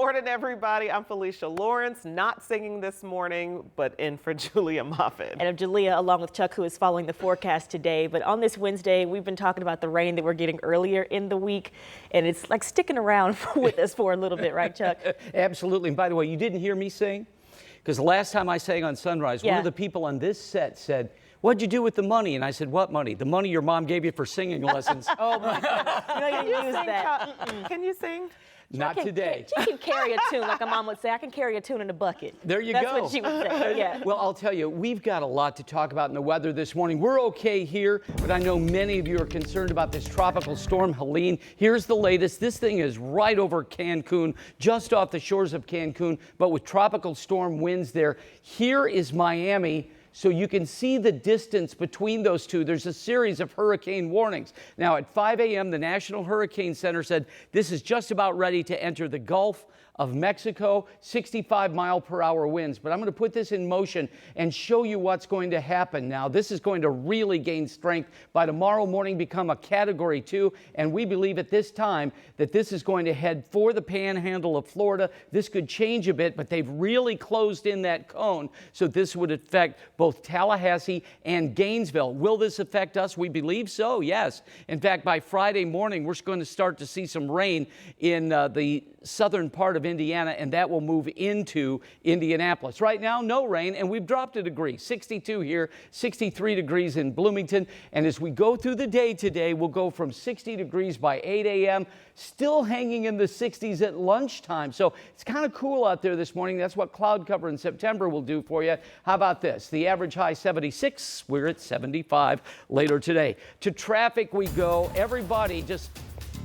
morning, everybody. I'm Felicia Lawrence, not singing this morning, but in for Julia Moffett. And I'm Julia, along with Chuck, who is following the forecast today. But on this Wednesday, we've been talking about the rain that we're getting earlier in the week, and it's like sticking around with us for a little bit, right, Chuck? Absolutely. And by the way, you didn't hear me sing? Because the last time I sang on Sunrise, one of the people on this set said, "What'd you do with the money?" And I said, "What money?" "The money your mom gave you for singing lessons." Oh, my God. You know, you didn't use that. Can you sing? Not today. She can carry a tune, like a mom would say. I can carry a tune in a bucket. There you That's go. That's what she would say, yeah. Well, I'll tell you, we've got a lot to talk about in the weather this morning. We're okay here, but I know many of you are concerned about this tropical storm, Helen. Here's the latest. This thing is right over Cancun, just off the shores of Cancun, but with tropical storm winds there. Here is Miami. So you can see the distance between those two. There's a series of hurricane warnings. Now at 5 a.m., the National Hurricane Center said this is just about ready to enter the Gulf of Mexico, 65-mile-per-hour winds. But I'm going to put this in motion and show you what's going to happen now. This is going to really gain strength by tomorrow morning, become a Category 2, and we believe at this time that this is going to head for the panhandle of Florida. This could change a bit, but they've really closed in that cone, so this would affect both Tallahassee and Gainesville. Will this affect us? We believe so, yes. In fact, by Friday morning, we're going to start to see some rain in the southern part of Indiana, and that will move into Indianapolis. Right now, no rain, and we've dropped a degree. 62 here, 63 degrees in Bloomington. And as we go through the day today, we'll go from 60 degrees by 8 a.m., still hanging in the 60s at lunchtime. So it's kind of cool out there this morning. That's what cloud cover in September will do for you. How about this? The average high 76. We're at 75 later today. To traffic we go. Everybody just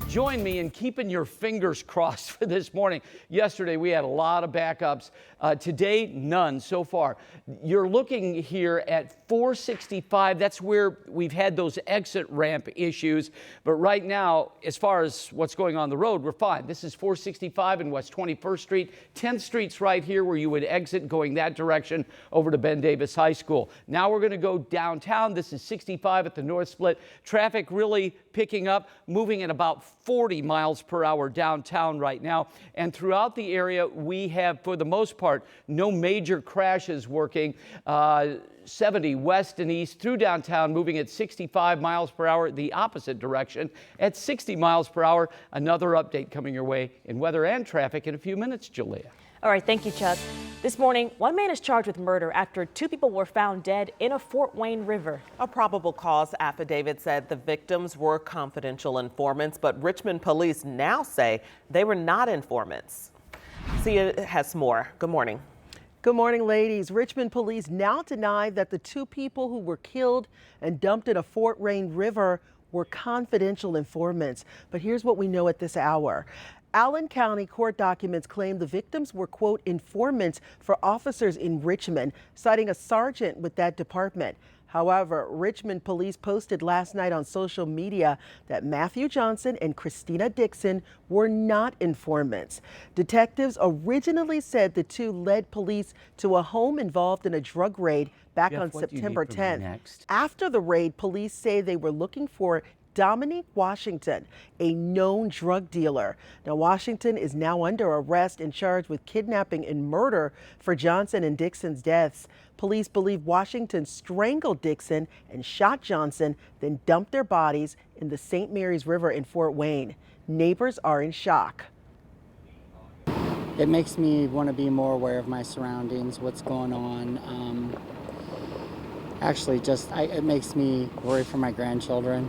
join me in keeping your fingers crossed for this morning. Yesterday, we had a lot of backups. Today, none so far. You're looking here at 465. That's where we've had those exit ramp issues. But right now, as far as what's going on the road, we're fine. This is 465 in West 21st Street. 10th Street's right here where you would exit going that direction over to Ben Davis High School. Now we're going to go downtown. This is 65 at the North Split. Traffic really picking up, moving at about 40 miles per hour downtown right now. And throughout the area, we have, for the most part, no major crashes working. 70 west and east through downtown, moving at 65 miles per hour, the opposite direction at 60 miles per hour. Another update coming your way in weather and traffic in a few minutes, Julia. All right, thank you, Chuck. This morning, one man is charged with murder after two people were found dead in a Fort Wayne river. A probable cause affidavit said the victims were confidential informants, but Richmond police now say they were not informants. Sia has more. Good morning. Good morning, ladies. Richmond police now deny that the two people who were killed and dumped in a Fort Wayne river were confidential informants. But here's what we know at this hour. Allen County court documents claim the victims were, quote, informants for officers in Richmond, citing a sergeant with that department. However, Richmond police posted last night on social media that Matthew Johnson and Christina Dixon were not informants. Detectives originally said the two led police to a home involved in a drug raid back on September 10th. After the raid, police say they were looking for Dominique Washington, a known drug dealer. Now, Washington is now under arrest and charged with kidnapping and murder for Johnson and Dixon's deaths. Police believe Washington strangled Dixon and shot Johnson, then dumped their bodies in the St. Mary's River in Fort Wayne. Neighbors are in shock. It makes me want to be more aware of my surroundings, what's going on. It makes me worry for my grandchildren.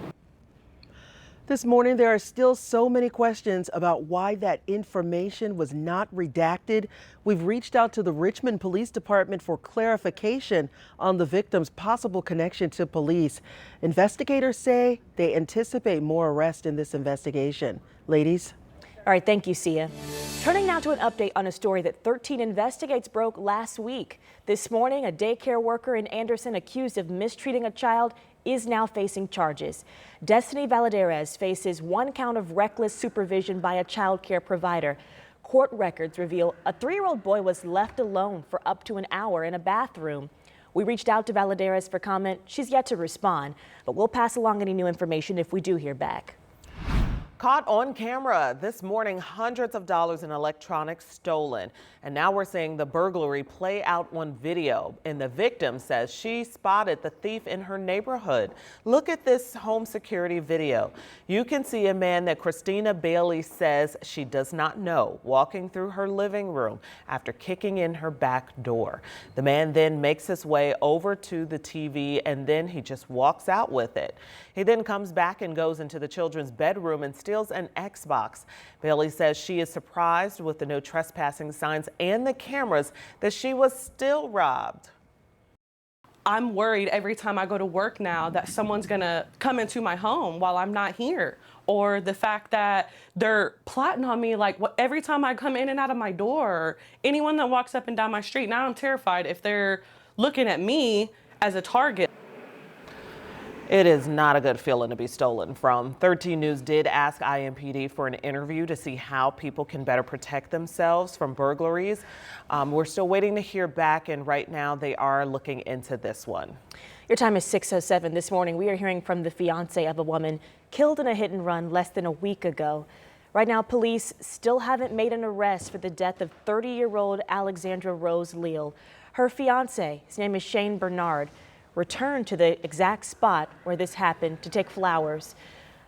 This morning, there are still so many questions about why that information was not redacted. We've reached out to the Richmond Police Department for clarification on the victim's possible connection to police. Investigators say they anticipate more arrests in this investigation. Ladies? All right, thank you, Sia. Turning now to an update on a story that 13 Investigates broke last week. This morning, a daycare worker in Anderson accused of mistreating a child is now facing charges. Destiny Valadares faces one count of reckless supervision by a child care provider. Court records reveal a 3-year-old boy was left alone for up to an hour in a bathroom. We reached out to Valadares for comment. She's yet to respond, but we'll pass along any new information if we do hear back. Caught on camera this morning, hundreds of dollars in electronics stolen. And now we're seeing the burglary play out on video. And the victim says she spotted the thief in her neighborhood. Look at this home security video. You can see a man that Christina Bailey says she does not know walking through her living room after kicking in her back door. The man then makes his way over to the TV and then he just walks out with it. He then comes back and goes into the children's bedroom and steals an Xbox. Bailey says she is surprised with the no trespassing signs and the cameras that she was still robbed. I'm worried every time I go to work now that someone's gonna come into my home while I'm not here, or the fact that they're plotting on me like every time I come in and out of my door, anyone that walks up and down my street. Now I'm terrified if they're looking at me as a target. It is not a good feeling to be stolen from. 13 News did ask IMPD for an interview to see how people can better protect themselves from burglaries. We're still waiting to hear back, and right now they are looking into this one. Your time is 6:07 this morning. We are hearing from the fiance of a woman killed in a hit and run less than a week ago. Right now, police still haven't made an arrest for the death of 30-year-old Alexandra Rose Leal. Her fiance, his name is Shane Bernard, returned to the exact spot where this happened to take flowers.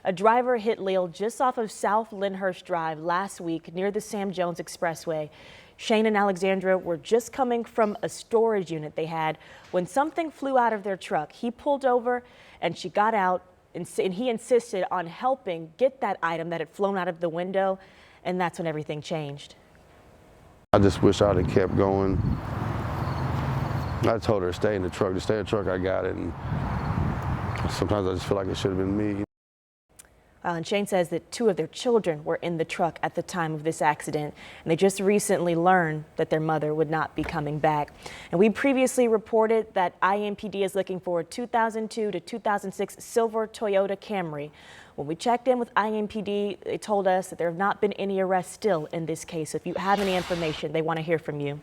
A driver hit Leal just off of South Lyndhurst Drive last week near the Sam Jones Expressway. Shane and Alexandra were just coming from a storage unit they had when something flew out of their truck. He pulled over and she got out, and he insisted on helping get that item that had flown out of the window, and that's when everything changed. I just wish I'd have kept going. I told her to stay in the truck. To stay in the truck, I got it. And sometimes I just feel like it should have been me. And Shane says that 2 of their children were in the truck at the time of this accident, and they just recently learned that their mother would not be coming back. And we previously reported that IMPD is looking for a 2002 to 2006 silver Toyota Camry. When we checked in with IMPD, they told us that there have not been any arrests still in this case. So if you have any information, they want to hear from you.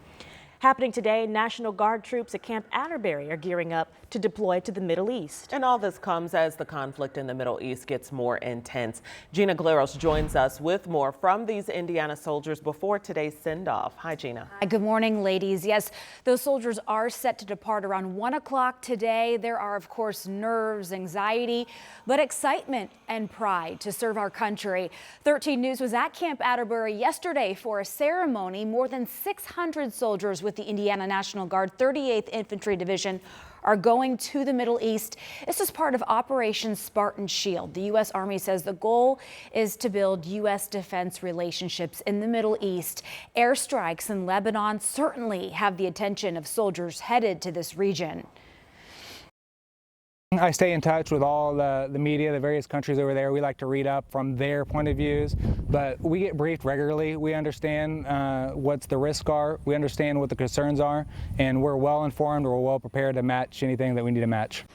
Happening today, National Guard troops at Camp Atterbury are gearing up to deploy to the Middle East. And all this comes as the conflict in the Middle East gets more intense. Gina Glaros joins us with more from these Indiana soldiers before today's send-off. Hi, Gina. Hi, good morning, ladies. Yes, those soldiers are set to depart around 1 o'clock today. There are, of course, nerves, anxiety, but excitement and pride to serve our country. 13 News was at Camp Atterbury yesterday for a ceremony. More than 600 soldiers with the Indiana National Guard 38th Infantry Division are going to the Middle East. This is part of Operation Spartan Shield. The U.S. Army says the goal is to build U.S. defense relationships in the Middle East. Airstrikes in Lebanon certainly have the attention of soldiers headed to this region. I stay in touch with all the media, the various countries over there. We like to read up from their point of views, but we get briefed regularly. We understand what the risks are, we understand what the concerns are, and we're well informed, we're well prepared to match anything that we need to match.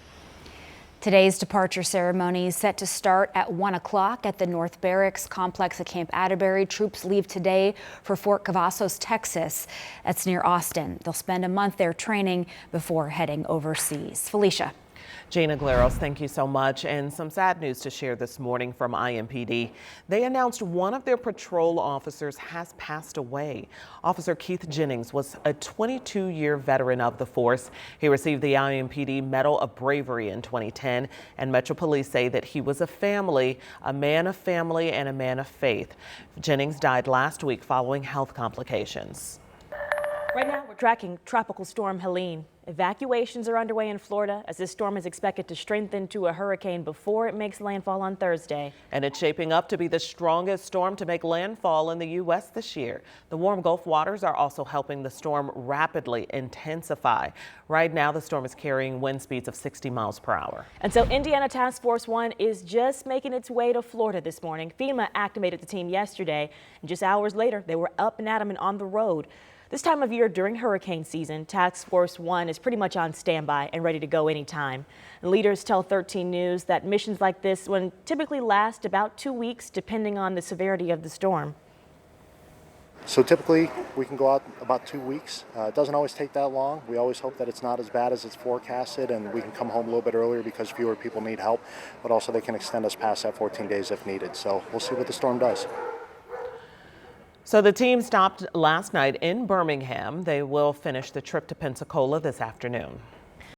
Today's departure ceremony is set to start at 1 o'clock at the North Barracks complex at Camp Atterbury. Troops leave today for Fort Cavazos, Texas. That's near Austin. They'll spend a month there training before heading overseas. Felicia. Gina Glaros, thank you so much. And some sad news to share this morning from IMPD. They announced one of their patrol officers has passed away. Officer Keith Jennings was a 22-year veteran of the force. He received the IMPD Medal of Bravery in 2010, and Metro Police say that he was a man of family and a man of faith. Jennings died last week following health complications. Right now, we're tracking Tropical Storm Helen. Evacuations are underway in Florida as this storm is expected to strengthen to a hurricane before it makes landfall on Thursday. And it's shaping up to be the strongest storm to make landfall in the U.S. this year. The warm Gulf waters are also helping the storm rapidly intensify. Right now, the storm is carrying wind speeds of 60 miles per hour. And so Indiana Task Force 1 is just making its way to Florida this morning. FEMA activated the team yesterday, and just hours later, they were up and at 'em and on the road. This time of year during hurricane season, Task Force 1 is pretty much on standby and ready to go anytime. And leaders tell 13 News that missions like this one typically last about 2 weeks, depending on the severity of the storm. So typically we can go out about 2 weeks. It doesn't always take that long. We always hope that it's not as bad as it's forecasted and we can come home a little bit earlier because fewer people need help, but also they can extend us past that 14 days if needed. So we'll see what the storm does. So the team stopped last night in Birmingham. They will finish the trip to Pensacola this afternoon.